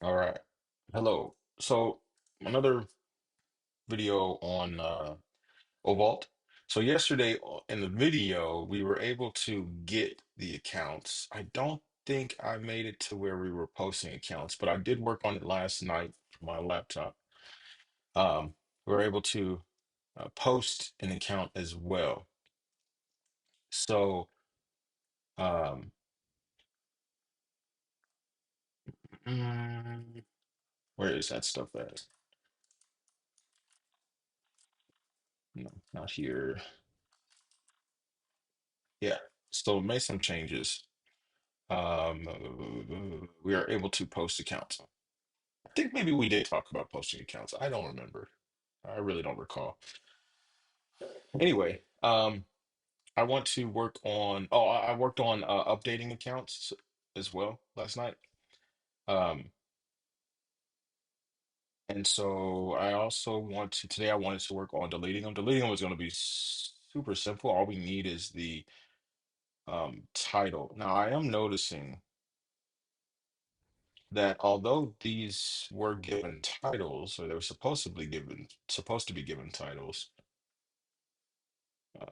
All right. Hello. So another video on oVault. So yesterday in the video, we were able to get the accounts. I don't think I made it to where we were posting accounts, but I did work on it last night from my laptop. We were able to post an account as well. So um, mm, where is that stuff at? No, not here. Yeah. So made some changes. We are able to post accounts. I think maybe we did talk about posting accounts. I don't remember. I really don't recall. Anyway, I want to work on. Oh, I worked on updating accounts as well last night. Um, and so I also want to today. I wanted to work on deleting them. Deleting them was going to be super simple. All we need is the title. Now I am noticing that although these were given titles, or they were supposed to be given titles, uh,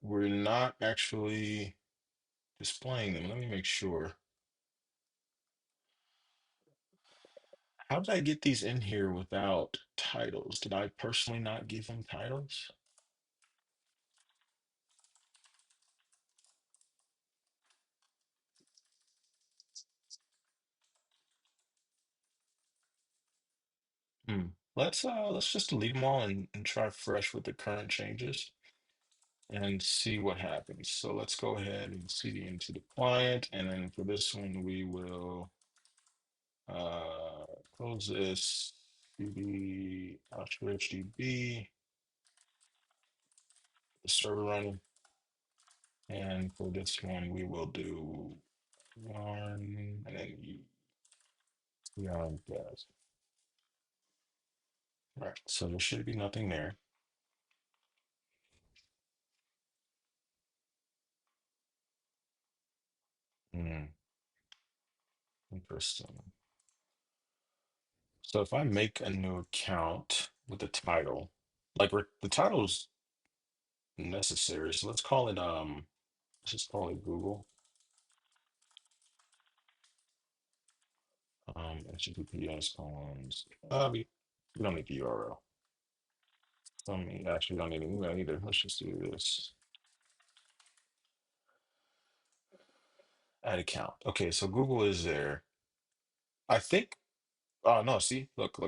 we're not actually displaying them. Let me make sure. How did I get these in here without titles? Did I personally not give them titles? Hmm. Let's just delete them all and try fresh with the current changes and see what happens. So let's go ahead and cd into the client, and then for this one we will close this, cd OstrichDB, the server running, and for this one we will do yarn and then yarn gas. Right, so there should be nothing there. Hmm, interesting. So if I make a new account with the title, like the title's necessary, so let's just call it Google. HTTPS colons. We don't need the URL. Actually, we don't need an email either. Let's just do this. Add account. Okay, so Google is there. I think, oh no, see, look.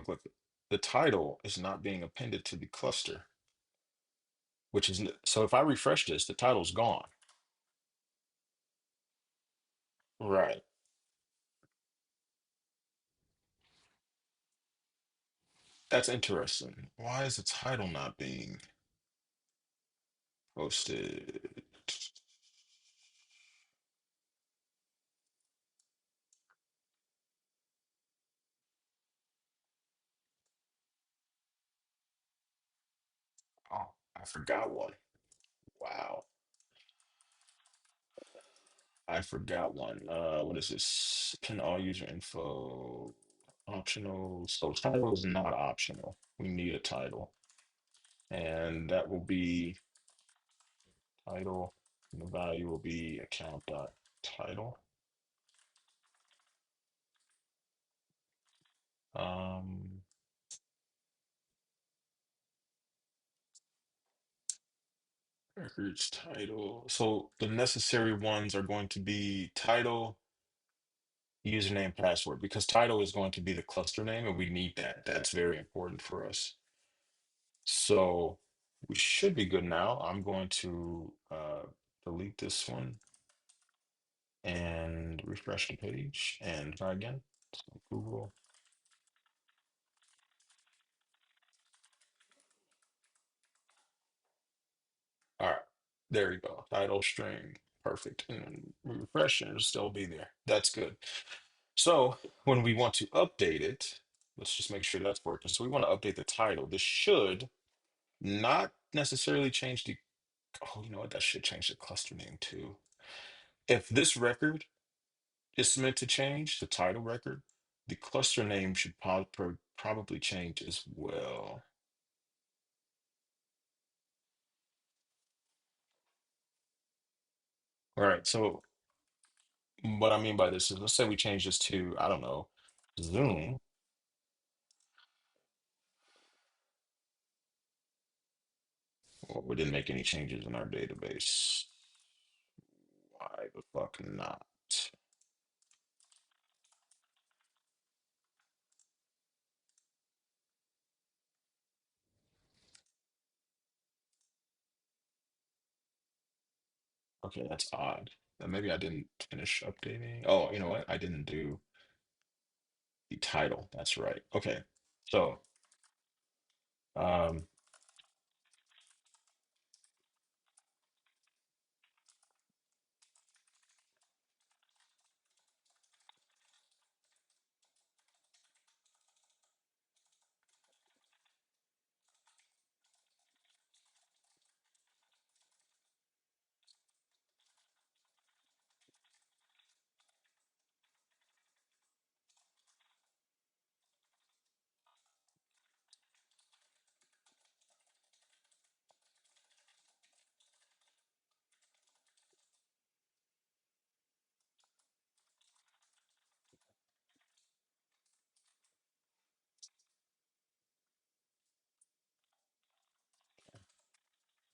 The title is not being appended to the cluster, which is, so if I refresh this, the title's gone. Right. That's interesting. Why is the title not being posted? Oh, I forgot one. Wow. I forgot one. What is this? Pin all user info. Optional. So title is not optional. We need a title. And that will be title. And the value will be account dot title. Um, records title. So the necessary ones are going to be title, username, password, because title is going to be the cluster name, and we need that. That's very important for us. So we should be good now. I'm going to delete this one and refresh the page and try again. So Google. All right, there we go. Title string, perfect. And then we refresh and it'll still be there. That's good. So when we want to update it, let's just make sure that's working. So we want to update the title. This should not necessarily change the, oh, you know what? That should change the cluster name too. If this record is meant to change, the title record, The cluster name should probably change as well. All right, so what I mean by this is, let's say we change this to, I don't know, Zoom. Well, we didn't make any changes in our database. Why the fuck not? Okay, that's odd. Maybe I didn't finish updating. Oh, you know what? I didn't do the title. That's right. Okay. So, um,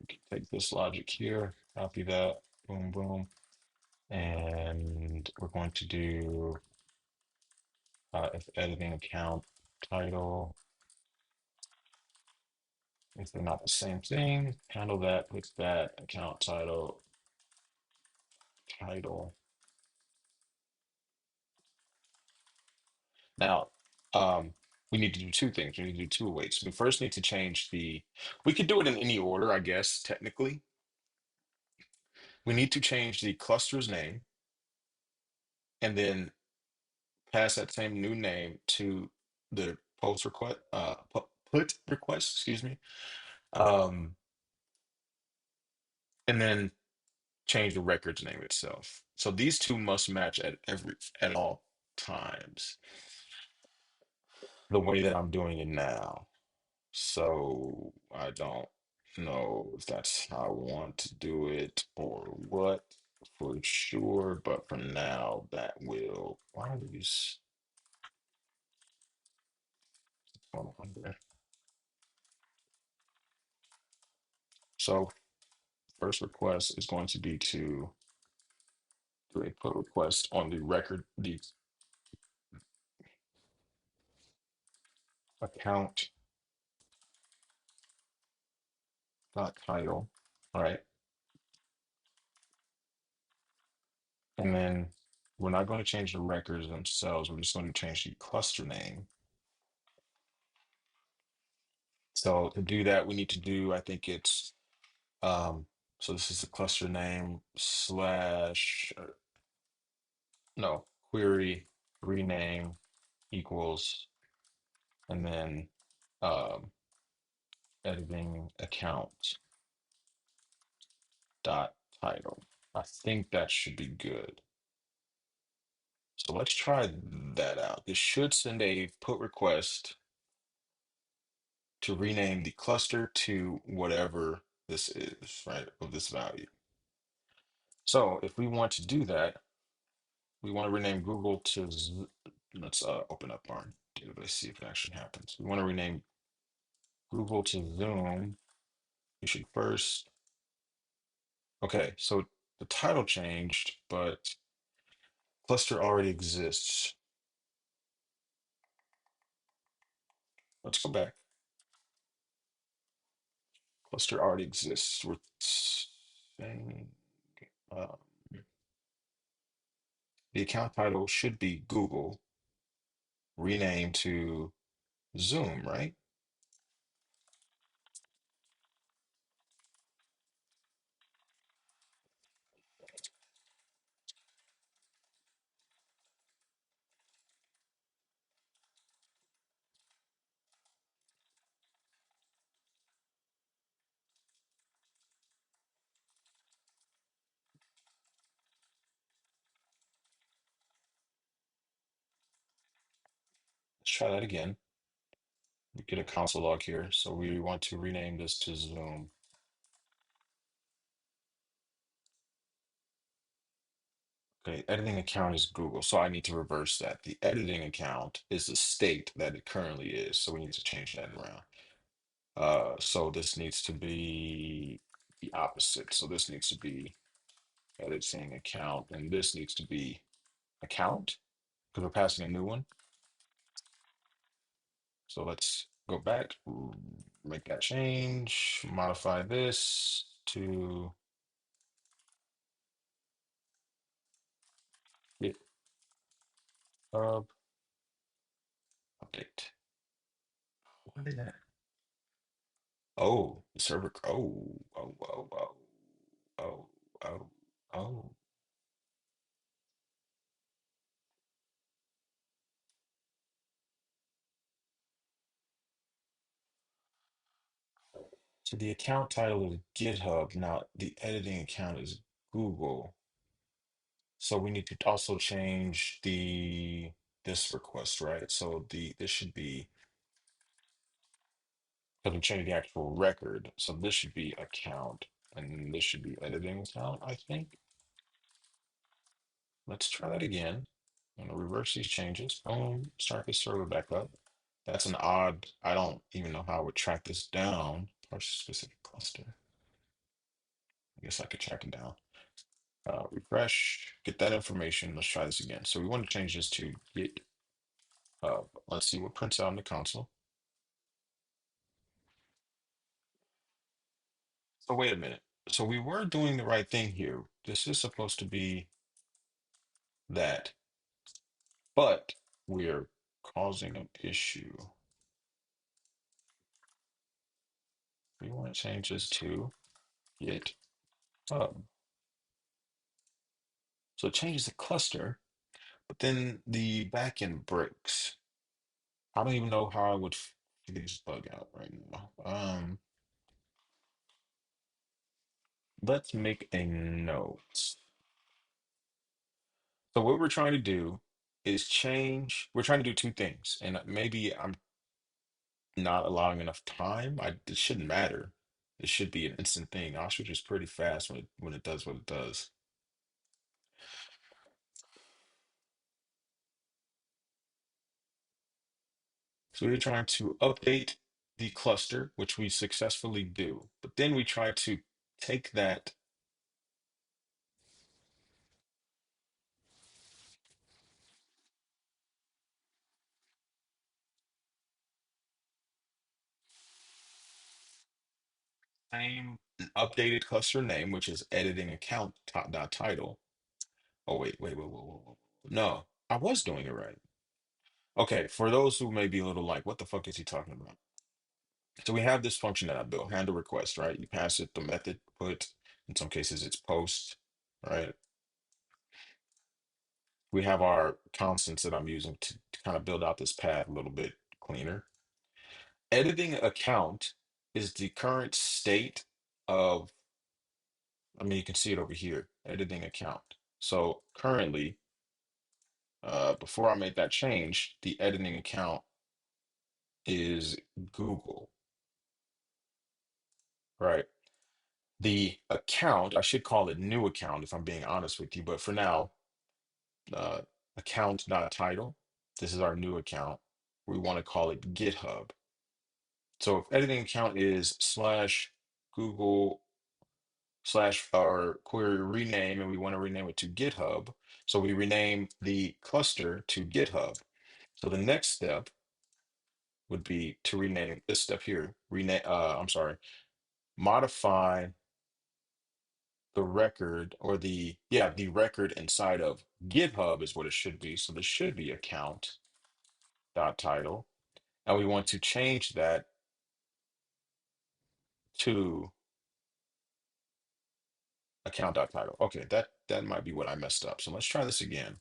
we can take this logic here, copy that, boom, boom. And we're going to do if editing account title, if they're not the same thing, handle that with that account title. Now, we need to do two things. We need to do two ways. We first need to change we could do it in any order, I guess, technically. We need to change the cluster's name and then pass that same new name to the post request, put request, excuse me. Um, and then change the record's name itself. So these two must match at all times, the way that I'm doing it now. So I don't know if that's how I want to do it or what for sure, but for now that will. Why are these going on there? So first request is going to be to do a put request on the record, the account dot title, all right? And then we're not going to change the records themselves. We're just going to change the cluster name. So to do that, we need to do, I think it's, so this is the cluster name slash, no, query rename equals, and then um, editing account dot title. I think that should be good. So let's try that out. This should send a put request to rename the cluster to whatever this is, right, of this value. So if we want to do that, we want to rename Google to, let's open up our database, see if it actually happens. We want to rename Google to Zoom. We should first, okay, so the title changed, but cluster already exists. Let's go back. Cluster already exists. We're saying um, the account title should be Google, rename to Zoom, right? try that again. We get a console log here. So we want to rename this to Zoom. Okay, editing account is Google. So I need to reverse that. The editing account is the state that it currently is. So we need to change that around. So this needs to be the opposite. So this needs to be editing account, and this needs to be account because we're passing a new one. So let's go back, make that change, modify this to GitHub update. What is that? Oh, the server. Oh, oh, oh. So the account title is GitHub. Now the editing account is Google. So we need to also change the this request, right? So this should be because we changed the actual record. So this should be account, and this should be editing account, I think. Let's try that again. I'm gonna reverse these changes. Boom, start the server back up. That's an odd, I don't even know how I would track this down. Parse specific cluster. I guess I could track it down. Refresh, get that information. Let's try this again. So we want to change this to git. Let's see what prints out in the console. So wait a minute. So we were doing the right thing here. This is supposed to be that, but we're causing an issue. We want to change this to git. So it changes the cluster, but then the backend breaks. I don't even know how I would figure this bug out right now. Let's make a note. So what we're trying to do is change, we're trying to do two things, and maybe I'm not allowing enough time. It shouldn't matter. It should be an instant thing. Ostrich is pretty fast when it does what it does. So we're trying to update the cluster, which we successfully do. But then we try to take that same updated cluster name, which is editing account dot title. Oh, wait. No, I was doing it right. Okay, for those who may be a little like, what the fuck is he talking about? So we have this function that I built, handle request, right? You pass it the method put, in some cases it's post, right? We have our constants that I'm using to kind of build out this path a little bit cleaner. Editing account is the current state of, I mean, you can see it over here, editing account. So currently, before I made that change, the editing account is Google, right? The account, I should call it new account if I'm being honest with you, but for now, uh, account not title. This is our new account. We want to call it GitHub. So if editing account is slash Google slash our query rename, and we want to rename it to GitHub. So we rename the cluster to GitHub. So the next step would be to rename this step here. I'm sorry, modify the record or the record inside of GitHub is what it should be. So this should be account dot title, and we want to change that to account dot title. Okay, that might be what I messed up. So let's try this again.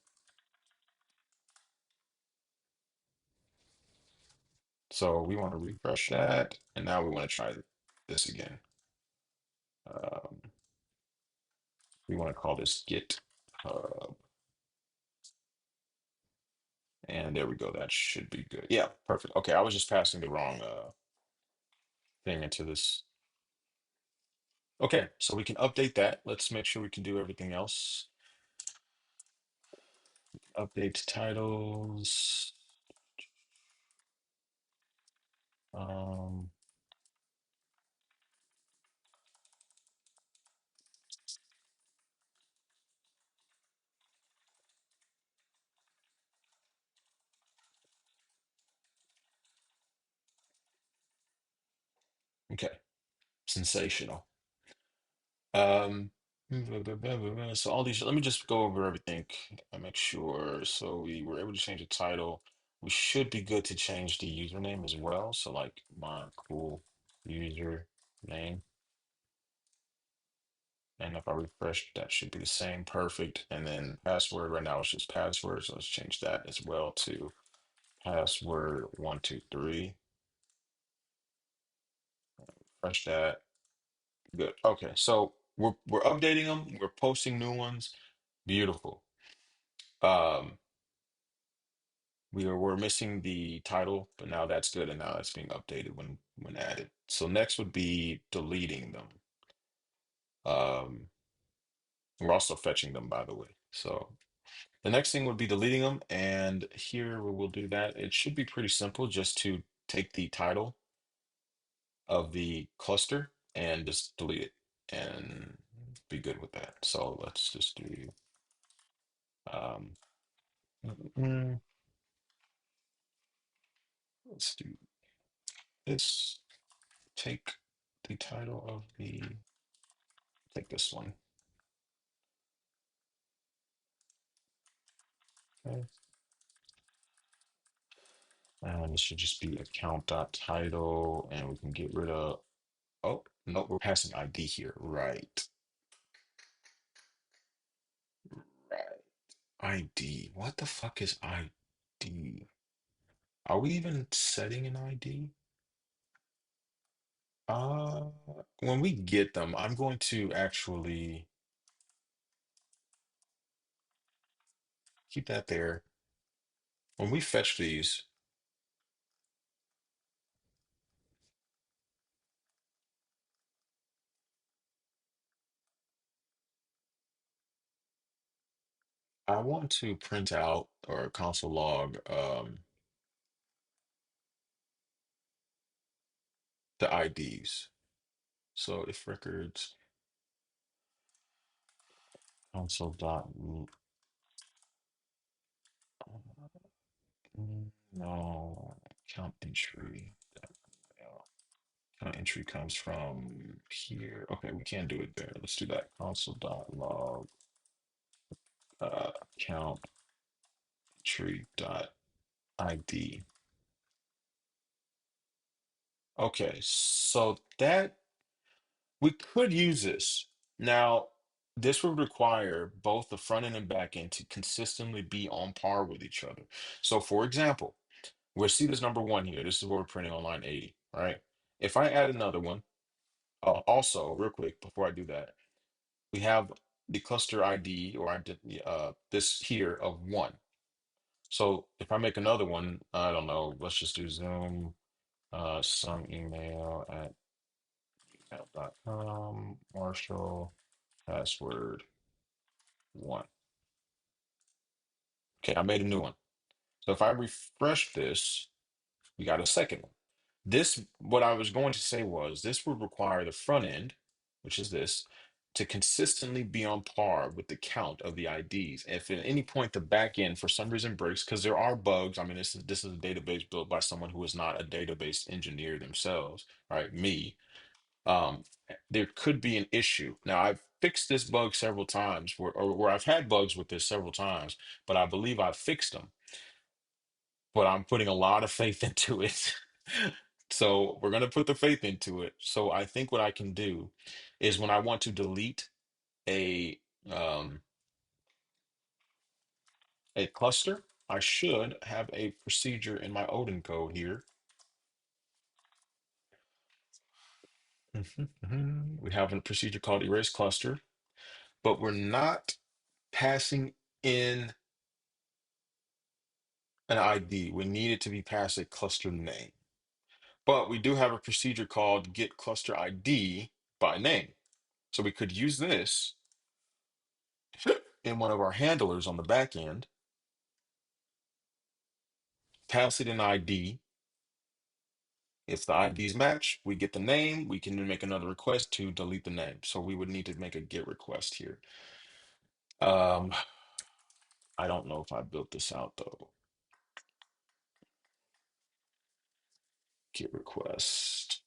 So we want to refresh that, and now we want to try this again. Um, we want to call this GitHub, And there we go. That should be good. Yeah, perfect. Okay, I was just passing the wrong thing into this. Okay, so we can update that. Let's make sure we can do everything else. Update titles. Um, okay, sensational. Um, so all these, let me just go over everything and make sure. So we were able to change the title. We should be good to change the username as well. So like my cool user name. And if I refresh, that should be the same. Perfect. And then password right now it's just password. So let's change that as well to password 123. Refresh that. Good. Okay. So we're updating them. We're posting new ones. Beautiful. Um, we're missing the title, but now that's good, and now that's being updated when added. So next would be deleting them. Um, we're also fetching them, by the way. So the next thing would be deleting them, and here we will do that. It should be pretty simple, just to take the title of the cluster and just delete it, and be good with that. So let's just do um, mm, let's do this. Take the title of the take this one. Okay. And it should just be account.title, and we can get rid of, oh, no, we're passing ID here. Right. Right. ID. What the fuck is ID? Are we even setting an ID? Uh, when we get them, I'm going to actually keep that there. When we fetch these, I want to print out or console log the IDs. So if records console dot no count entry. uh, Count entry comes from here. Okay, we can't do it there. Let's do that. Console dot log count entry dot ID. Okay, so that we could use this. Now, this would require both the front end and back end to consistently be on par with each other. So, for example, we'll see this number one here. This is what we're printing on line 80, right? If I add another one, also, real quick, before I do that, we have the cluster ID or this here of one. So if I make another one, I don't know, let's just do Zoom, some email at gmail.com, Marshall, password one. Okay, I made a new one. So if I refresh this, we got a second one. This, what I was going to say was, this would require the front end, which is this, to consistently be on par with the count of the IDs. If at any point the back end, for some reason, breaks, because there are bugs. I mean, this is a database built by someone who is not a database engineer themselves, right? Me. Um, there could be an issue. Now, I've fixed this bug several times, where I've had bugs with this several times, but I believe I've fixed them, but I'm putting a lot of faith into it. So we're going to put the faith into it. So I think what I can do is when I want to delete a um, a cluster, I should have a procedure in my Odin code here. We have a procedure called erase cluster, but we're not passing in an ID. We need it to be passed a cluster name. But we do have a procedure called get cluster ID by name. So we could use this in one of our handlers on the back end, pass it an ID. If the IDs match, we get the name. We can then make another request to delete the name. So we would need to make a get request here. Um, I don't know if I built this out though. Get request.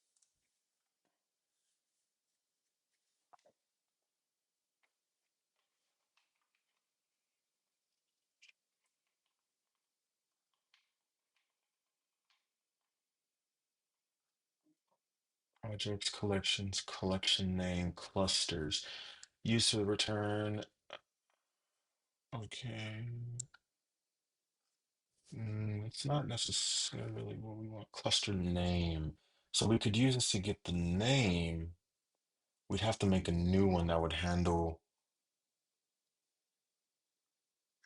Projects, collections, collection name, clusters. User return. Okay. It's not necessarily what we want. Cluster name. So we could use this to get the name. We'd have to make a new one that would handle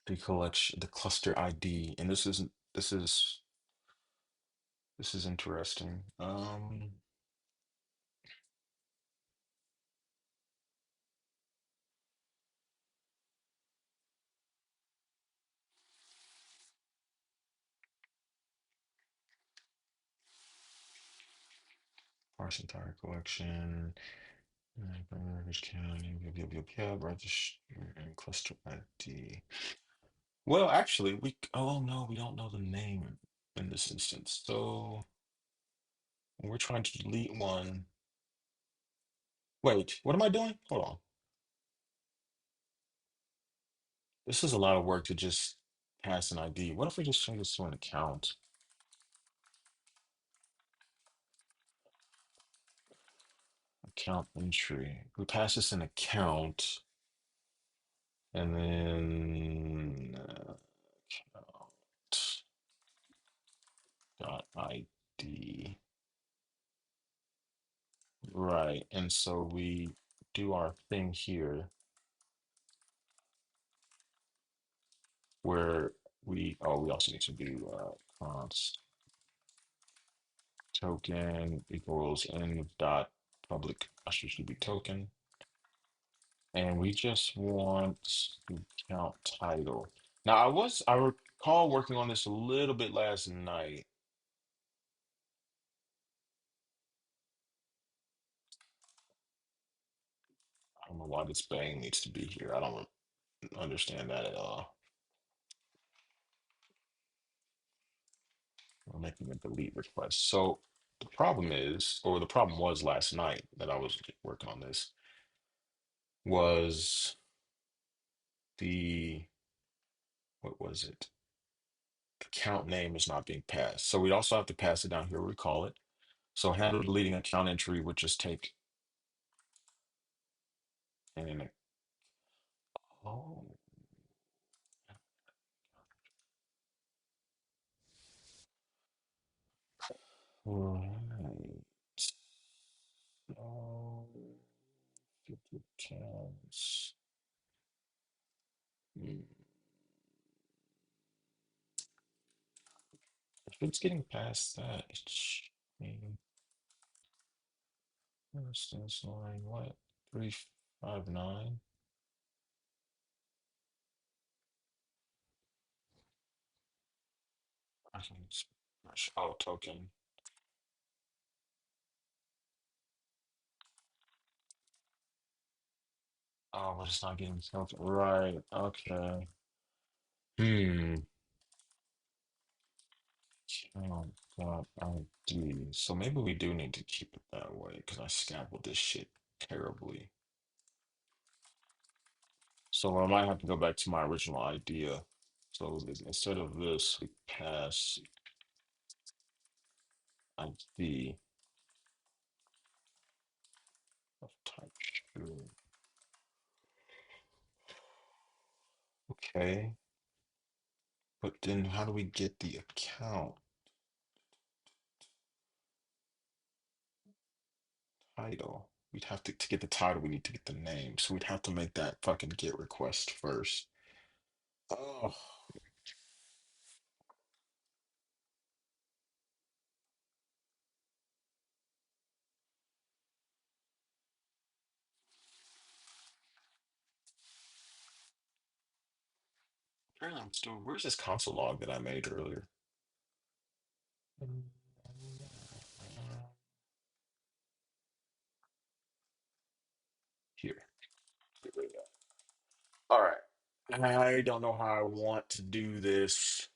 the collection, the cluster ID. And this is interesting. Parse entire collection. County, register and cluster ID. Well, actually, oh no, we don't know the name in this instance. So when we're trying to delete one. Wait, what am I doing? Hold on. This is a lot of work to just pass an ID. What if we just change this to an account? Account entry. We pass this an account and then account dot ID. Right. And so we do our thing here where we also need to do const token equals n dot public OstrichDB token. And we just want to count title. Now I recall working on this a little bit last night. I don't know why this bang needs to be here. I don't understand that at all. We're making a delete request. So the problem is, or the problem was last night that I was working on this, was the, what was it? The count name is not being passed. So we also have to pass it down here, recall it. So handle deleting account entry would just take an, oh, right. So 50 counts. Hmm. If it's getting past that, it's instance line what? 359. I can oh token. Oh, but it's not getting token. Right. Okay. Hmm. Count dot ID. So maybe we do need to keep it that way because I scabbled this shit terribly. So I might have to go back to my original idea. So instead of this, we pass ID of type true. Okay. But then how do we get the account title? We'd have to get the title, we need to get the name. So we'd have to make that fucking get request first. Oh, Apparently I'm still. Where's this console log that I made earlier? Here. Here we go. All right. I don't know how I want to do this.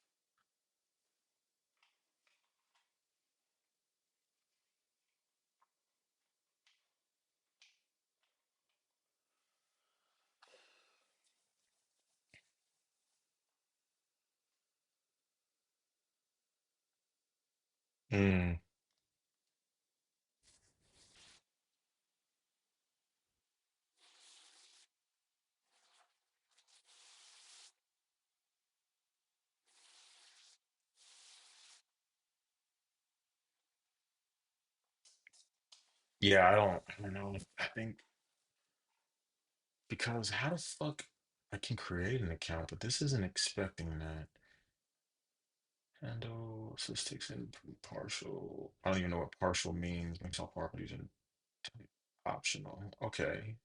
Hmm. Yeah, I don't know. I think because how the fuck I can create an account, but this isn't expecting that. Handle statistics and partial. I don't even know what partial means. Makes all properties and optional. Okay.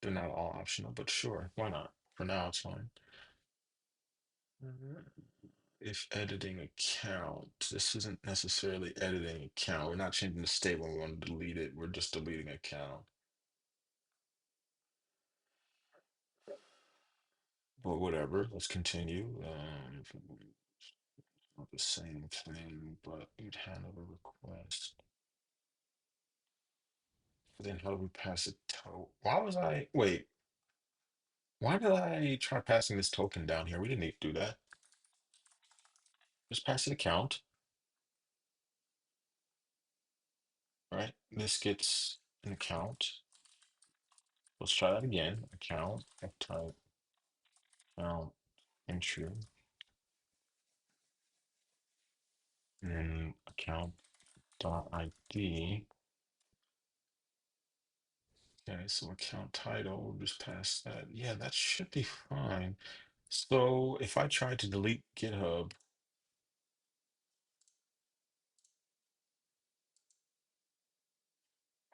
They're not all optional, but sure, why not? For now, it's fine. Mhm. If editing account, this isn't necessarily editing account. We're not changing the state when we want to delete it. We're just deleting account. But whatever, let's continue. Not the same thing, but you'd handle the request. But then how do we pass it to? Why was I, wait, why did I try passing this token down here? We didn't need to do that. Just pass it account, right? This gets an account. Let's try that again. Account, type, account, entry, and then account dot ID. Okay, so account title, we'll just pass that. Yeah, that should be fine. So if I try to delete GitHub,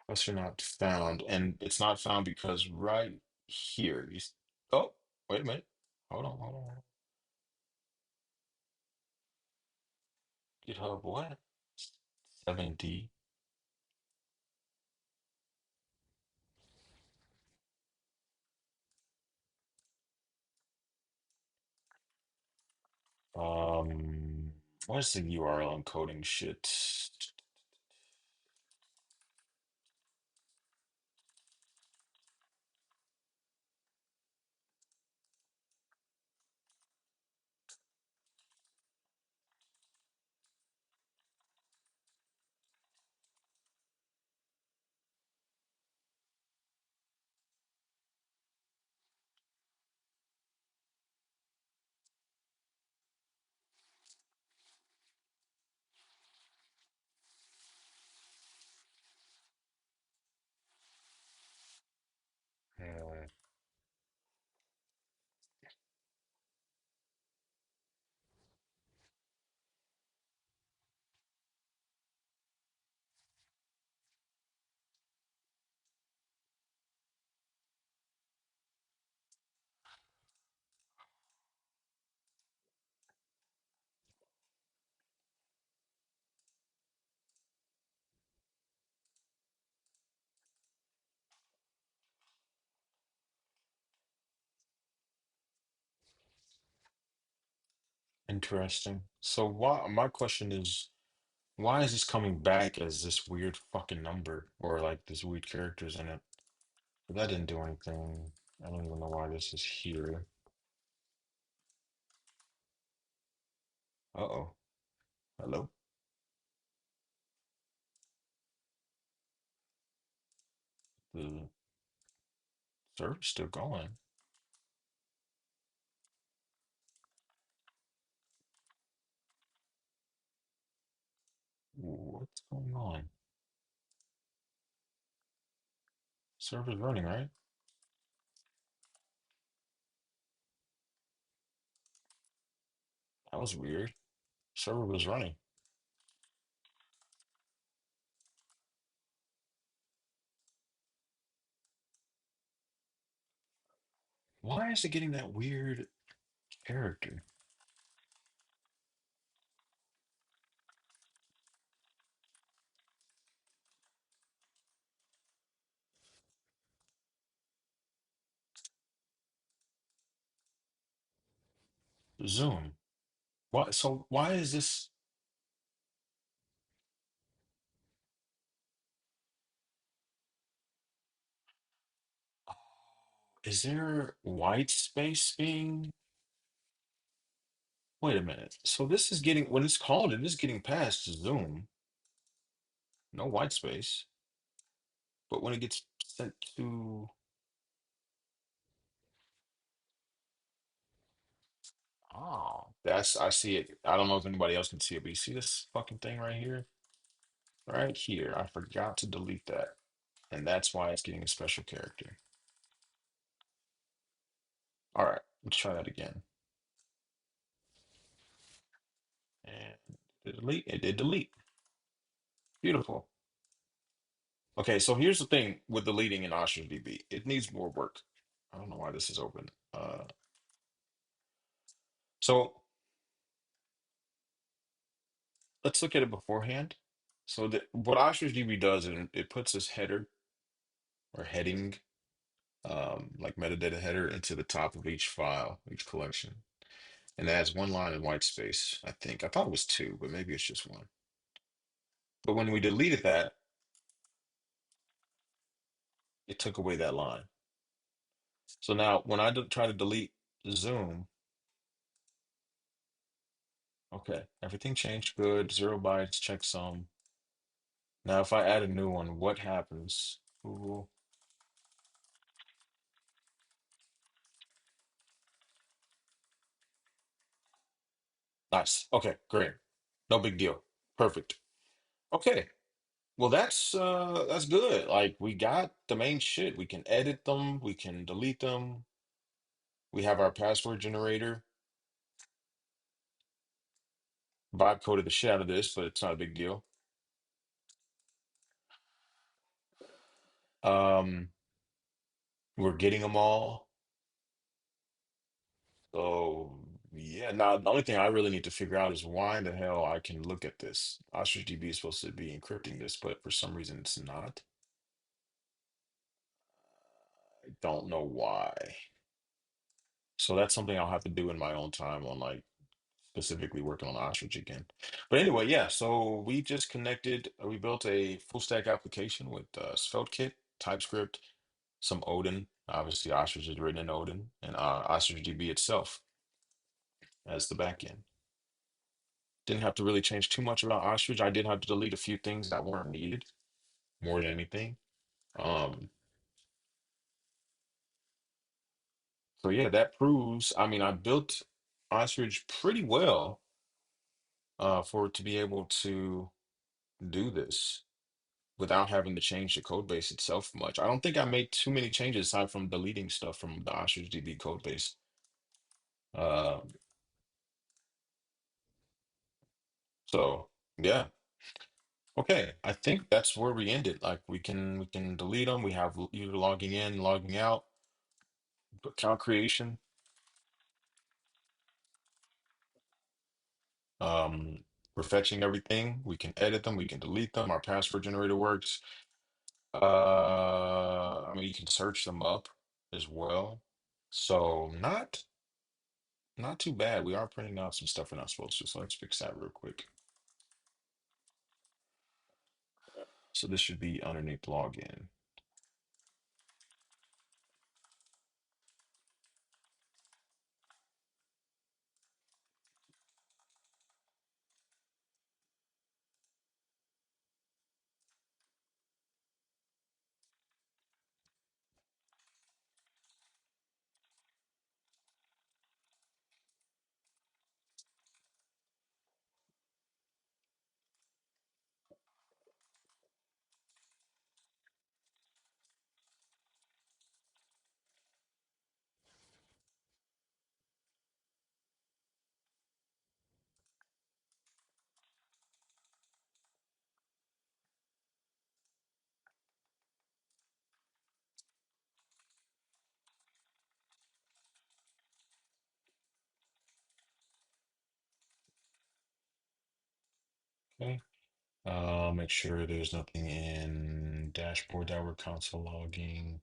cluster not found, and it's not found because right here, oh, wait a minute. Hold on. GitHub, what? 7D. What's the URL encoding shit? Uh, Interesting. So why, my question is, why is this coming back as this weird fucking number or like this weird characters in it? That didn't do anything. I don't even know why this is here. Uh-oh. Hello? The server's still going. What's going on? Server's running, right? That was weird. Server was running. What? Why is it getting that weird character? Zoom. Why? So why is this? Is there white space being? Wait a minute. So this is getting when it's called, it is getting past Zoom. No white space. But when it gets sent to, oh, that's I see it. I don't know if anybody else can see it, but you see this fucking thing right here? Right here. I forgot to delete that. And that's why it's getting a special character. All right, let's try that again. And did it delete? It did delete. Beautiful. Okay, so here's the thing with deleting in OstrichDB. It needs more work. I don't know why this is open. So let's look at it beforehand. So what OstrichDB does is it puts this header or heading, like metadata header, into the top of each file, each collection, and it adds one line in white space. I think I thought it was two, but maybe it's just one. But when we deleted that, it took away that line. So now when I try to delete Zoom, okay, everything changed good, 0 bytes, checksum. Now if I add a new one, what happens? Ooh, nice. Okay, great. No big deal. Perfect. Okay. Well, that's good. Like we got the main shit. We can edit them, we can delete them. We have our password generator. Vibe coded the shit out of this, but it's not a big deal. Um, we're getting them all. So yeah. Now the only thing I really need to figure out is why in the hell I can look at this. OstrichDB is supposed to be encrypting this, but for some reason it's not. I don't know why. So that's something I'll have to do in my own time on like specifically working on Ostrich again. But anyway, yeah, so we just connected, we built a full stack application with SvelteKit, TypeScript, some Odin. Obviously, Ostrich is written in Odin, and OstrichDB itself as the backend. Didn't have to really change too much about Ostrich. I did have to delete a few things that weren't needed more than anything. Um, so yeah, that proves, I mean, I built Ostrich pretty well for it to be able to do this without having to change the code base itself much. I don't think I made too many changes aside from deleting stuff from the OstrichDB code base. Uh, so yeah, okay. I think that's where we ended. Like we can delete them. We have you logging in, logging out, account creation. We're fetching everything. We can edit them. We can delete them. Our password generator works. I mean, you can search them up as well. So not too bad. We are printing out some stuff we're not supposed to, so let's fix that real quick. So this should be underneath login. Okay. Make sure there's nothing in dashboard that we're console logging.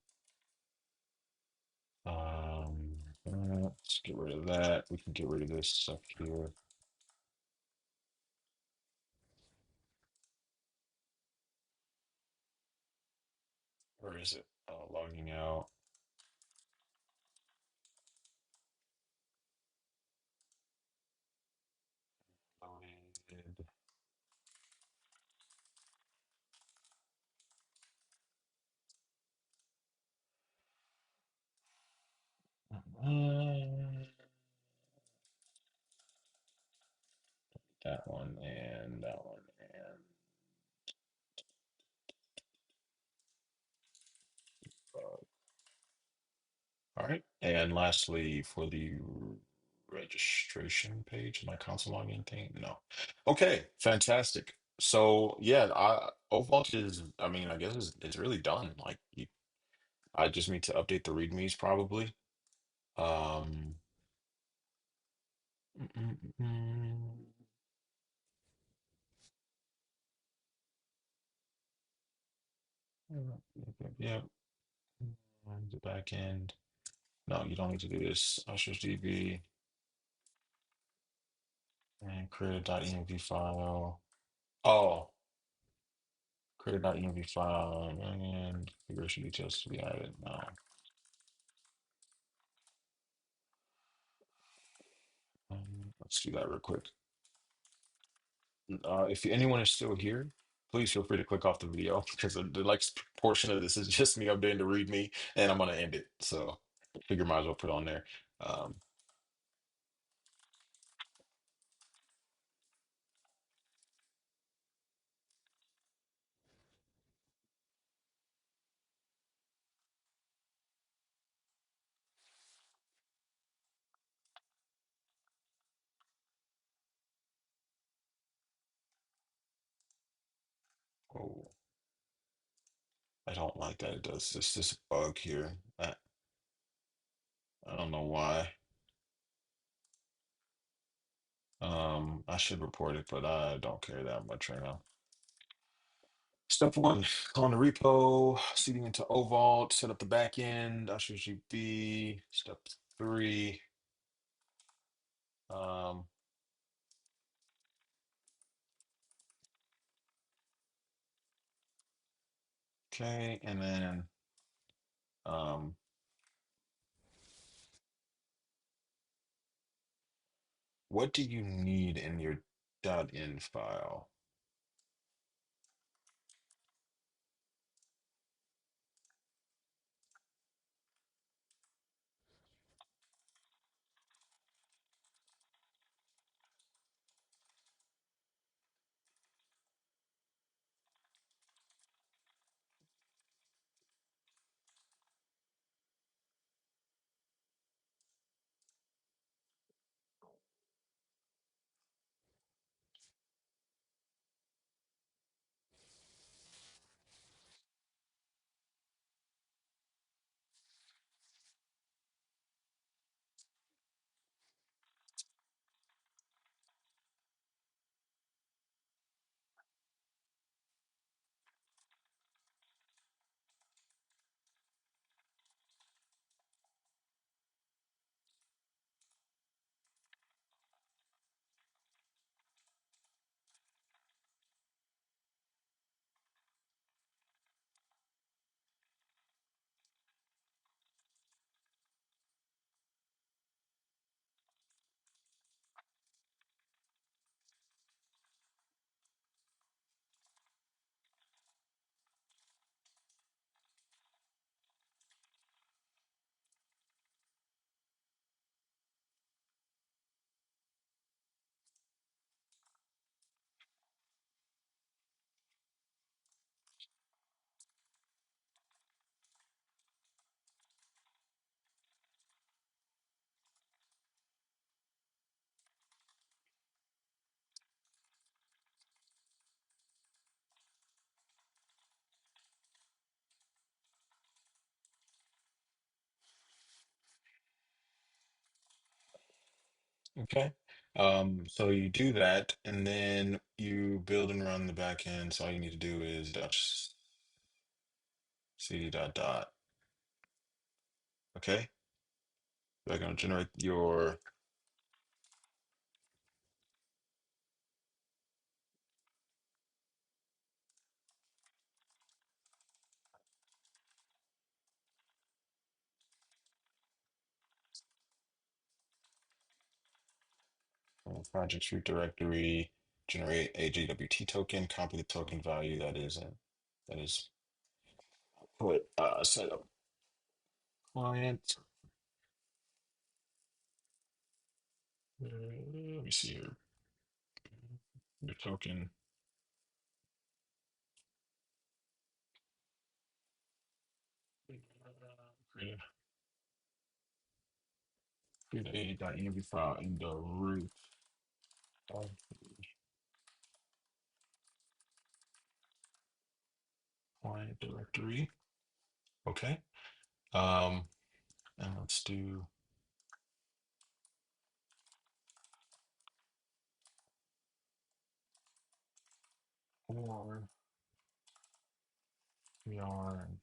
Let's get rid of that. We can get rid of this stuff here. Where is it? Logging out. Loaded. That one and that one and all right. And lastly, for the registration page, my console login thing, no. Okay, fantastic. So yeah, oVault is, I mean, I guess it's really done. Like I just need to update the readmes probably. Um, mm, mm, mm, yeah, the back end. No, you don't need to do this. OstrichDB and create a .env file. Oh, create a .env file and configuration details to be added. No. Let's do that real quick. If anyone is still here, please feel free to click off the video because the like portion of this is just me updating to read me, and I'm gonna end it. So figure might as well put on there. Um, oh, I don't like that it does this bug here. I don't know why. I should report it, but I don't care that much right now. Step one, clone the repo, seeding into oVault, set up the backend, OstrichDB. Step three, um, okay, and then um, what do you need in your .in file? Okay. So you do that, and then you build and run the back end. So all you need to do is dash c dot dot. Okay, they're going to generate your projects root directory, generate a JWT token, copy the token value that is put set up client. Let me see here. Your token. Create a.env file in the root of the client directory. Okay. Um, and let's do or yarn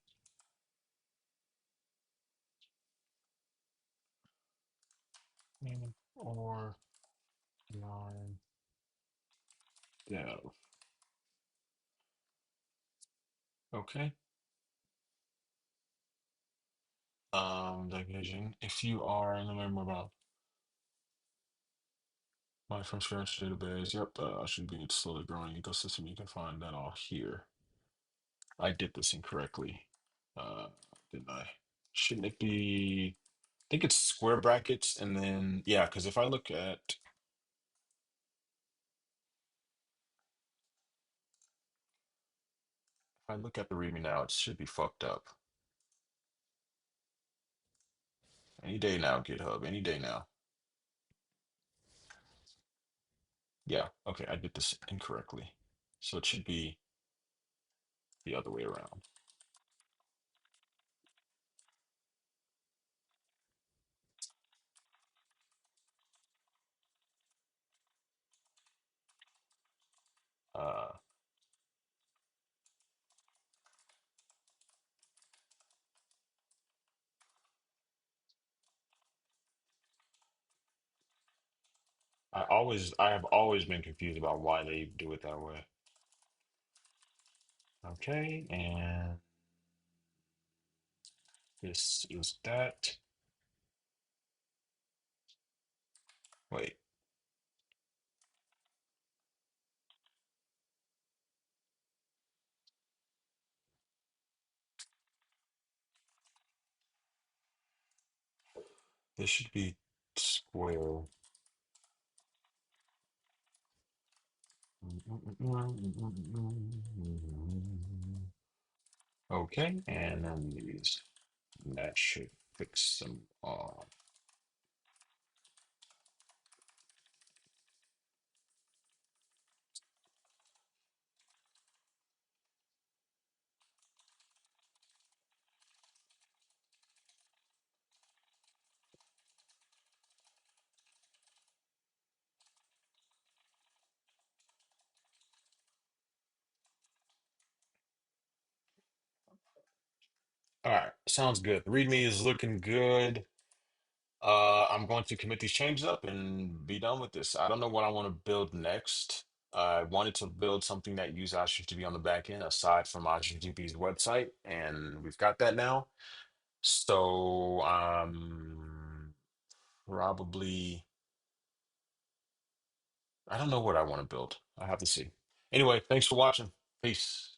or yarn dev. Okay. Definition. If you are, and then more about my from scratch database. Yep, should be a slowly growing ecosystem. You can find that all here. I did this incorrectly. Didn't I? Shouldn't it be? I think it's square brackets and then yeah, because if I look at the README now, it should be fucked up. Any day now, GitHub, any day now. Yeah, okay, I did this incorrectly. So it should be the other way around. Uh, I have always been confused about why they do it that way. Okay, and this is that. Wait, this should be square. Okay, and then these. That should fix them all. All right, sounds good. The README is looking good. I'm going to commit these changes up and be done with this. I don't know what I want to build next. I wanted to build something that used OstrichDB on the back end, aside from OstrichDB's website, and we've got that now. So, probably, I don't know what I want to build. I have to see. Anyway, thanks for watching. Peace.